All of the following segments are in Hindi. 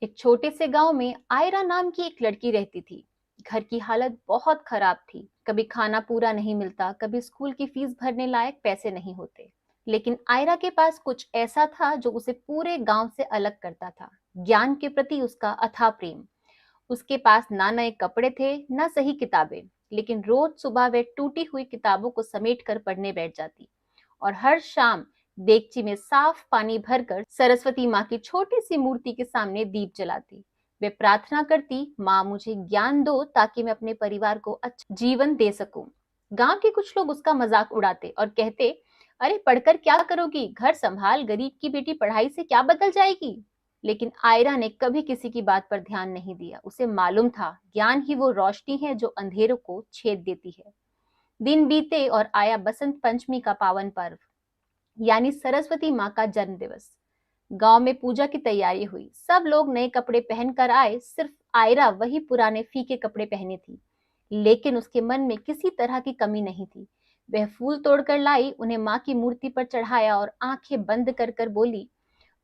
एक छोटे से गांव में आयरा नाम की एक लड़की रहती थी। घर की हालत बहुत खराब थी। कभी खाना पूरा नहीं मिलता, कभी स्कूल की फीस भरने लायक पैसे नहीं होते। लेकिन आयरा के पास कुछ ऐसा था जो उसे पूरे गांव से अलग करता था। ज्ञान के प्रति उसका अथाह प्रेम। उसके पास ना नए कपड़े थे, ना सही किताबें, लेकिन रोज सुबह वह टूटी हुई किताबों को समेट कर पढ़ने बैठ जाती और हर शाम देगची में साफ पानी भरकर सरस्वती माँ की छोटी सी मूर्ति के सामने दीप जलाती। वे प्रार्थना करती, माँ मुझे ज्ञान दो ताकि मैं अपने परिवार को अच्छा जीवन दे सकूं। गांव के कुछ लोग उसका मजाक उड़ाते और कहते, अरे पढ़कर क्या करोगी, घर संभाल, गरीब की बेटी पढ़ाई से क्या बदल जाएगी। लेकिन आयरा ने कभी किसी की बात पर ध्यान नहीं दिया। उसे मालूम था ज्ञान ही वो रोशनी है जो अंधेरों को छेद देती है। दिन बीते और आया बसंत पंचमी का पावन पर्व, यानी सरस्वती माँ का जन्म दिवस। गांव में पूजा की तैयारी हुई। सब लोग नए कपड़े पहनकर आए। सिर्फ आयरा वही पुराने फीके कपड़े पहने थी। लेकिन उसके मन में किसी तरह की कमी नहीं थी। वह फूल तोड़कर लाई, उन्हें माँ की मूर्ति पर चढ़ाया और आंखें बंद कर कर बोली,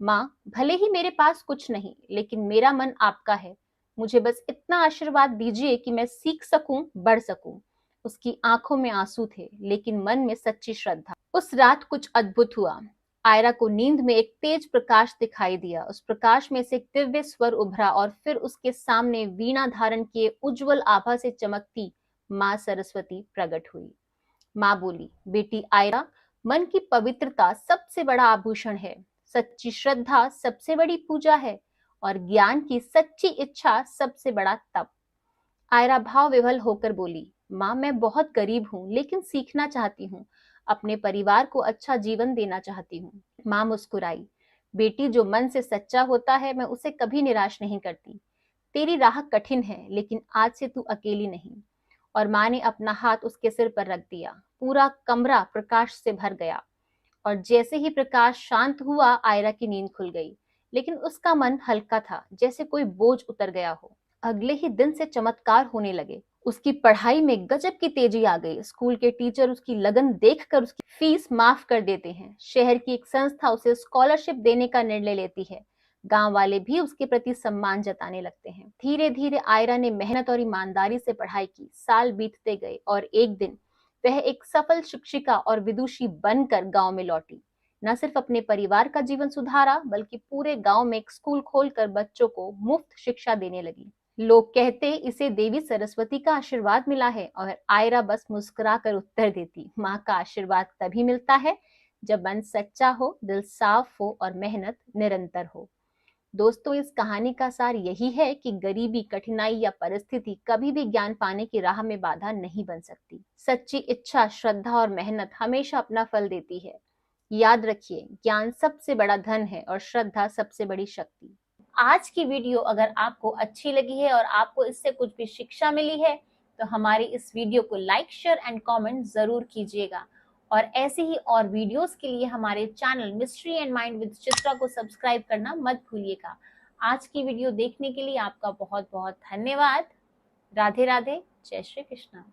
माँ भले ही मेरे पास कुछ नहीं, लेकिन मेरा मन आपका है। मुझे बस इतना आशीर्वाद दीजिए कि मैं सीख सकूं, बढ़ सकूं। उसकी आंखों में आंसू थे, लेकिन मन में सच्ची श्रद्धा। उस रात कुछ अद्भुत हुआ। आयरा को नींद में एक तेज प्रकाश दिखाई दिया। उस प्रकाश में से एक दिव्य स्वर उभरा और फिर उसके सामने वीणा धारण किए उज्जवल आभा से चमकती माँ सरस्वती प्रकट हुई। माँ बोली, बेटी आयरा, मन की पवित्रता सबसे बड़ा आभूषण है, सच्ची श्रद्धा सबसे बड़ी पूजा है और ज्ञान की सच्ची इच्छा सबसे बड़ा तप। आयरा भाव विभल होकर बोली, माँ मैं बहुत गरीब हूँ, लेकिन सीखना चाहती हूँ, अपने परिवार को अच्छा जीवन देना चाहती हूँ। माँ मुस्कुराई, बेटी जो मन से सच्चा होता है मैं उसे कभी निराश नहीं करती। तेरी राह कठिन है, लेकिन आज से तू अकेली नहीं। और माँ ने अपना हाथ उसके सिर पर रख दिया। पूरा कमरा प्रकाश से भर गया और जैसे ही प्रकाश शांत हुआ, आयरा की नींद खुल गई। लेकिन उसका मन हल्का था, जैसे कोई बोझ उतर गया हो। अगले ही दिन से चमत्कार होने लगे। उसकी पढ़ाई में गजब की तेजी आ गई। स्कूल के टीचर उसकी लगन देखकर उसकी फीस माफ कर देते हैं। शहर की एक संस्था उसे स्कॉलरशिप देने का निर्णय लेती है। गांव वाले भी उसके प्रति सम्मान जताने लगते हैं। धीरे धीरे आयरा ने मेहनत और ईमानदारी से पढ़ाई की। साल बीतते गए और एक दिन वह एक सफल शिक्षिका और विदुषी बनकर गांव में लौटी। न सिर्फ अपने परिवार का जीवन सुधारा, बल्कि पूरे गांव में एक स्कूल खोलकर बच्चों को मुफ्त शिक्षा देने लगी। लोग कहते इसे देवी सरस्वती का आशीर्वाद मिला है, और आयरा बस मुस्कुराकर उत्तर देती, माँ का आशीर्वाद तभी मिलता है जब मन सच्चा हो, दिल साफ हो और मेहनत निरंतर हो। दोस्तों, इस कहानी का सार यही है कि गरीबी, कठिनाई या परिस्थिति कभी भी ज्ञान पाने की राह में बाधा नहीं बन सकती। सच्ची इच्छा, श्रद्धा और मेहनत हमेशा अपना फल देती है। याद रखिए, ज्ञान सबसे बड़ा धन है और श्रद्धा सबसे बड़ी शक्ति। आज की वीडियो अगर आपको अच्छी लगी है और आपको इससे कुछ भी शिक्षा मिली है, तो हमारी इस वीडियो को लाइक, शेयर एंड कमेंट जरूर कीजिएगा। और ऐसे ही और वीडियोस के लिए हमारे channel mystery and mind with Chitra को सब्सक्राइब करना मत भूलिएगा। आज की वीडियो देखने के लिए आपका बहुत बहुत धन्यवाद। राधे राधे, जय श्री कृष्णा।